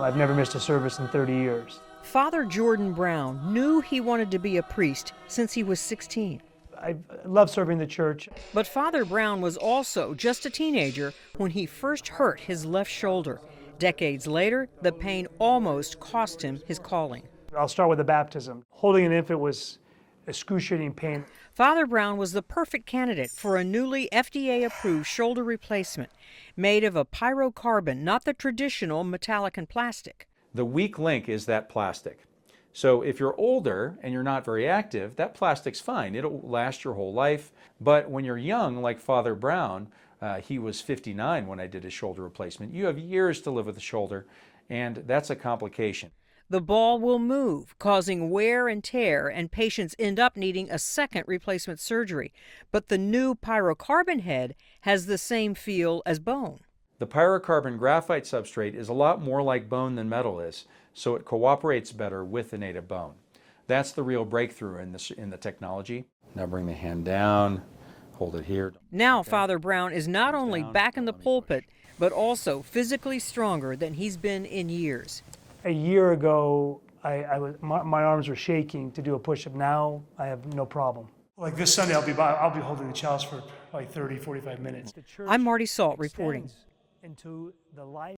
I've never missed a service in 30 years. Father Jordan Brown knew he wanted to be a priest since he was 16. I love serving the church. But Father Brown was also just a teenager when he first hurt his left shoulder. Decades later, the pain almost cost him his calling. I'll start with the baptism. Holding an infant was excruciating pain. Father Brown was the perfect candidate for a newly FDA-approved shoulder replacement made of a pyrocarbon, not the traditional metallic and plastic. The weak link is that plastic. So if you're older and you're not very active, that plastic's fine. It'll last your whole life. But when you're young, like Father Brown, he was 59 when I did his shoulder replacement. You have years to live with the shoulder, and that's a complication. The ball will move, causing wear and tear, and patients end up needing a second replacement surgery. But the new pyrocarbon head has the same feel as bone. The pyrocarbon graphite substrate is a lot more like bone than metal is, so it cooperates better with the native bone. That's the real breakthrough in the technology. Now bring the hand down, hold it here. Now Father Brown is not only back in the pulpit, but physically stronger than he's been in years. A year ago, my arms were shaking to do a push-up. Now I have no problem. Like this Sunday, I'll be holding the chalice for like 30, 45 minutes. I'm Marty Salt reporting. Into the life